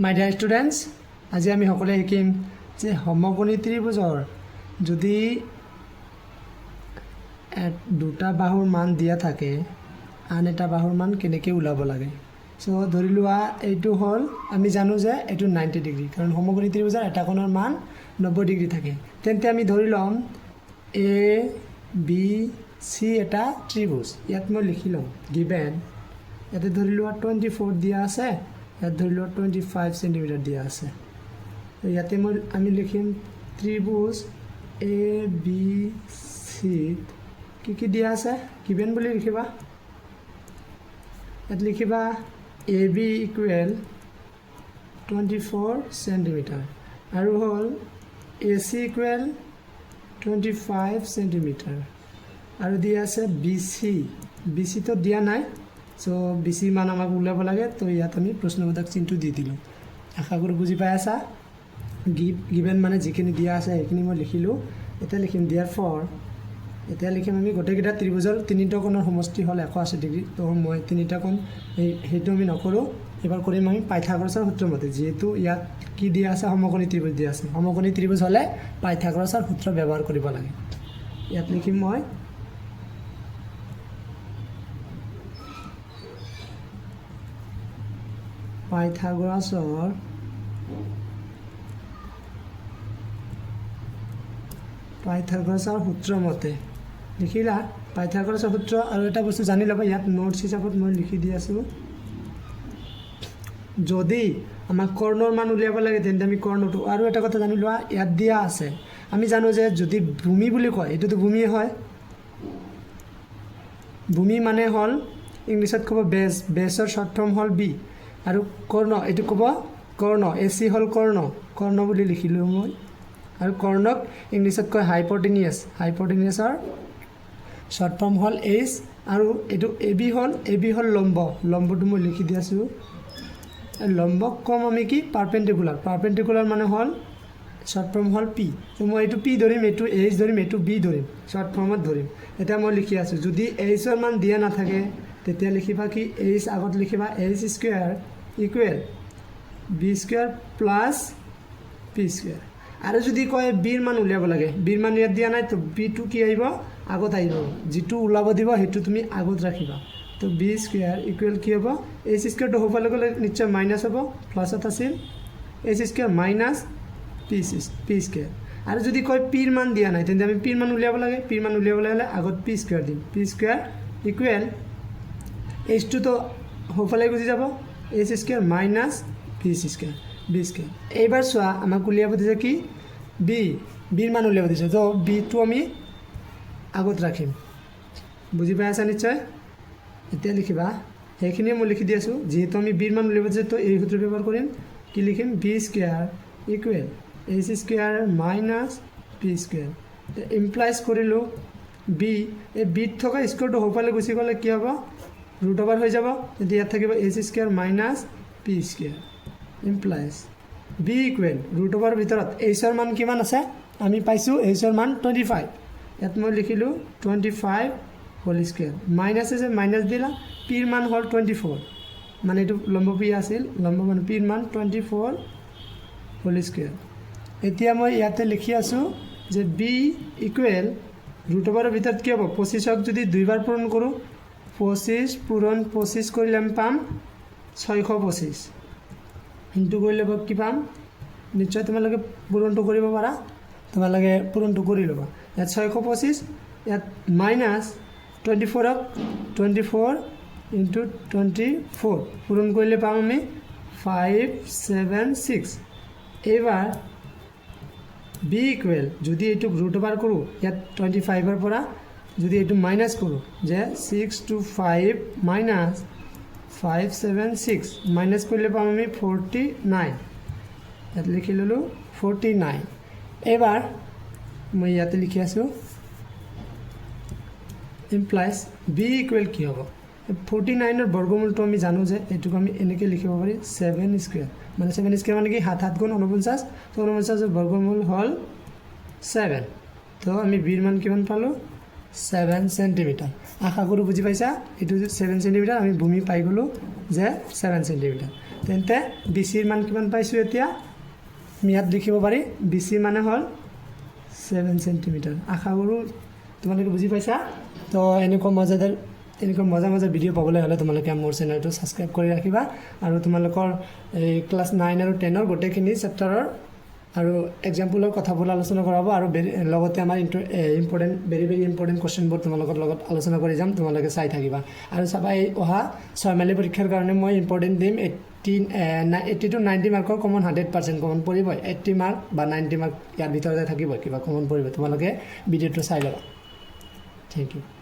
মাই dear students, আজি আমি সকলোৱে শিকিম যে সমকোণী ত্ৰিভুজৰ যদি দুটা বাহুৰ মান দিয়া থাকে আন এটা বাহুৰ মান কেনেকৈ ওলাব লাগে। সো ধৰি লোৱা এইটো হ'ল, আমি জানো যে এইটো 90 ডিগ্ৰী, কাৰণ সমকোণী ত্ৰিভুজৰ এটা কোণৰ মান 90 ডিগ্ৰী থাকে। তেন্তে আমি ধৰি ল'ম এ বি চি এটা ত্ৰিভুজ। ইয়াত মই লিখি ল'ম গিভেন, ইয়াতে ধৰি লোৱা 24 দিয়া আছে, ইয়াত ধৰি লোৱা 25 সেন্টিমিটাৰ দিয়া আছে। ইয়াতে আমি লিখিম ত্ৰিভুজ এ বি চিত কি দিয়া আছে গিভেন বুলি লিখিবা। ইয়াত লিখিবা এ বি ইকুৱেল 24 সেন্টিমিটাৰ আৰু হ'ল এ চি ইকুৱেল 25 সেন্টিমিটাৰ আৰু দিয়া আছে বি চি তো দিয়া নাই। সো বি চি মান আমাক ওলাব লাগে, তো ইয়াত আমি প্ৰশ্নবোধক চিহ্নটো দি দিলোঁ। আশা কৰোঁ বুজি পাই আছা। গিভেন মানে যিখিনি দিয়া আছে সেইখিনি মই লিখিলোঁ। এতিয়া লিখিম দিয়াৰ ফৰ, এতিয়া লিখিম আমি গোটেইকেইটা ত্ৰিভুজৰ তিনিটা কোণৰ সমষ্টি হ'ল 180 ডিগ্ৰী। তো মই তিনিটা কোণ সেইটো আমি নকৰোঁ, এবাৰ কৰিম আমি পাইথাগোৰাছৰ সূত্ৰ মতে। যিহেতু ইয়াত কি দিয়া আছে, সমকোণী ত্ৰিভুজ দিয়া আছে। সমকোণী ত্ৰিভুজ হ'লে পাইথাগোৰাছৰ সূত্ৰ ব্যৱহাৰ কৰিব লাগে। ইয়াত লিখিম মই পাইথাগোৰাছৰ সূত্ৰ মতে লিখিলা। পাইথাগোৰাছৰ সূত্ৰ আৰু এটা বস্তু জানি ল'বা, ইয়াত নোটছ হিচাপত মই লিখি দি আছোঁ। যদি আমাক কৰ্ণৰ মান উলিয়াব লাগে তেন্তে আমি কৰ্ণটো, আৰু এটা কথা জানি লোৱা, ইয়াত দিয়া আছে আমি জানো যে যদি ভূমি বুলি কয় এইটোতো ভূমিয়ে হয়। ভূমি মানে হ'ল ইংলিছত ক'ব বেছ, বেছৰ শ্বৰ্ট ফৰ্ম হ'ল বি, আৰু কৰ্ণ এইটো ক'ব কৰ্ণ, এ চি হ'ল কৰ্ণ বুলি লিখিলোঁ মই। আৰু কৰ্ণক ইংলিছত কয় হাইপটেনিয়াছৰ শ্বৰ্ট ফৰ্ম হ'ল এইচ, আৰু এইটো এ বি হ'ল লম্বটো মই লিখি দি আছোঁ। লম্বক ক'ম আমি কি পাৰপেণ্ডিকুলাৰ মানে হ'ল শ্বৰ্ট ফৰ্ম হ'ল পি। তো মই এইটো পি ধৰিম, এইটো এইচ ধৰিম, এইটো বি ধৰিম, শ্বৰ্ট ফৰ্মত ধৰিম। এতিয়া মই লিখি আছোঁ, যদি এইচৰ মান দিয়া নাথাকে তেতিয়া লিখিবা কি এইচ আগত লিখিবা H square equal B square plus P square. আৰু যদি কয় বিৰ মান উলিয়াব লাগে, বিৰ মান ইয়াত দিয়া নাই, তো বিটো কি আহিব আগত আহিব, যিটো ওলাব দিব সেইটো তুমি আগত ৰাখিবা। তো বি স্কুৱেৰ ইকুৱেল কি হ'ব, এইচ স্কুৱেৰটো হ'বলৈ গ'লে নিশ্চয় মাইনাছ হ'ব, প্লাছত আছিল H square minus P square. আৰু যদি কয় পিৰ মান দিয়া নাই তেন্তে আমি পিৰ মান উলিয়াব লাগে। পিৰ মান উলিয়াবলৈ হ'লে আগত পি স্কুৱেৰ দিম, পি স্কুৱেৰ ইকুৱেল এইচটোতো সোঁফালে গুচি যাব, H square minus B square. এইবাৰ চোৱা আমাক উলিয়াব দিছে কি বিৰ মান উলিয়াব দিছে, তো বিটো আমি আগত ৰাখিম। বুজি পাই আছা নিশ্চয়। এতিয়া লিখিবা, সেইখিনিয়ে মই লিখি দি আছোঁ। যিহেতু আমি বিৰ মান উলিয়াব দিছে তো এই সূত্ৰ ব্যৱহাৰ কৰিম। কি লিখিম, B square equal H square minus P square. Implies কৰিলোঁ বি, এই বিত থকা স্কুৱেৰটো সোঁফালে গুচি গ'লে কি হ'ব, ৰুট অভাৰ হৈ যাব। তেতিয়া ইয়াত থাকিব H square minus P square implies B equal root অভাৰৰ ভিতৰত এইচৰ মান কিমান আছে আমি পাইছোঁ, এইচৰ মান 25। ইয়াত মই লিখিলোঁ 25 হোল স্কুৱেৰ, মাইনাছ আছে মাইনাছ দিলা, পিৰ মান হ'ল 24, মানে এইটো লম্ব পি আছিল, লম্ব মানে পিৰ মান 24 হোল স্কুৱেৰ। এতিয়া মই ইয়াতে লিখি আছোঁ যে বি ইকুৱেল ৰুট অভাৰৰ ভিতৰত কি হ'ব, 25ক যদি দুইবাৰ পূৰণ কৰোঁ, 25 পূৰণ 25 কৰিলে আমি পাম 625। ইনটু কৰিলে কি পাম, নিশ্চয় তোমালোকে পূৰণটো কৰিব পাৰা, তোমালোকে পূৰণটো কৰি ল'বা। ইয়াত 625, ইয়াত মাইনাছ 24ক 24 ইনটু 24 পূৰণ কৰিলে পাম আমি 576। এইবাৰ বি ইকুৱেল যদি এইটোক ৰুট অভাৰ কৰোঁ, ইয়াত 25ৰ পৰা যদি এইটো মাইনাছ কৰোঁ, যে 6 to 5 মাইনাছ 576 মাইনাছ কৰিলে পাম আমি 49। ইয়াত লিখি ল'লোঁ 49। এইবাৰ মই ইয়াতে লিখি আছোঁ ইমপ্লাইজ বি ইকুৱেল কি হ'ব, 49ৰ বৰ্গমূলটো আমি জানো যে এইটোক আমি এনেকৈ লিখিব পাৰি 7 স্কুৱেৰ, মানে 7 স্কুৱেৰ মানে কি 7 গুণ 49, তো 49ৰ বৰ্গমূল হ'ল 7। তো আমি বিৰ মান কিমান পালোঁ 7 সেন্টিমিটাৰ। আশা কৰোঁ বুজি পাইছা এইটো 7 চেণ্টিমিটাৰ আমি ভূমি পাই গ'লোঁ যে 7 চেণ্টিমিটাৰ তেন্তে BCৰ মান কিমান পাইছোঁ এতিয়া আমি ইয়াত লিখিব পাৰি BCৰ মানে হ'ল 7 চেণ্টিমিটাৰ আশা কৰোঁ তোমালোকে বুজি পাইছা তো এনেকুৱা মজা ভিডিঅ' পাবলৈ হ'লে তোমালোকে মোৰ চেনেলটো ছাবস্ক্ৰাইব কৰি ৰাখিবা আৰু তোমালোকৰ এই ক্লাছ 9 আৰু 10ৰ গোটেইখিনি চেপ্টাৰৰ আৰু এক্সাম্পলৰ কথাবোৰ আলোচনা কৰাব আৰু লগতে আমাৰ ইম্পৰ্টেণ্ট ভেৰি ইম্পৰ্টেণ্ট কুৱেশ্যনবোৰ তোমালোকৰ লগত আলোচনা কৰি যাম তোমালোকে চাই থাকিবা আৰু চাবা এই অহা 6 মাইলি পৰীক্ষাৰ কাৰণে মই ইম্পৰ্টেণ্ট দিম 80 to 90 মাৰ্কৰ কমন 100% কমন পৰিব 80 মাৰ্ক বা 90 মাৰ্ক ইয়াৰ ভিতৰতে থাকিব কিবা কমন পৰিব তোমালোকে ভিডিঅ'টো চাই ল'বা থেংক ইউ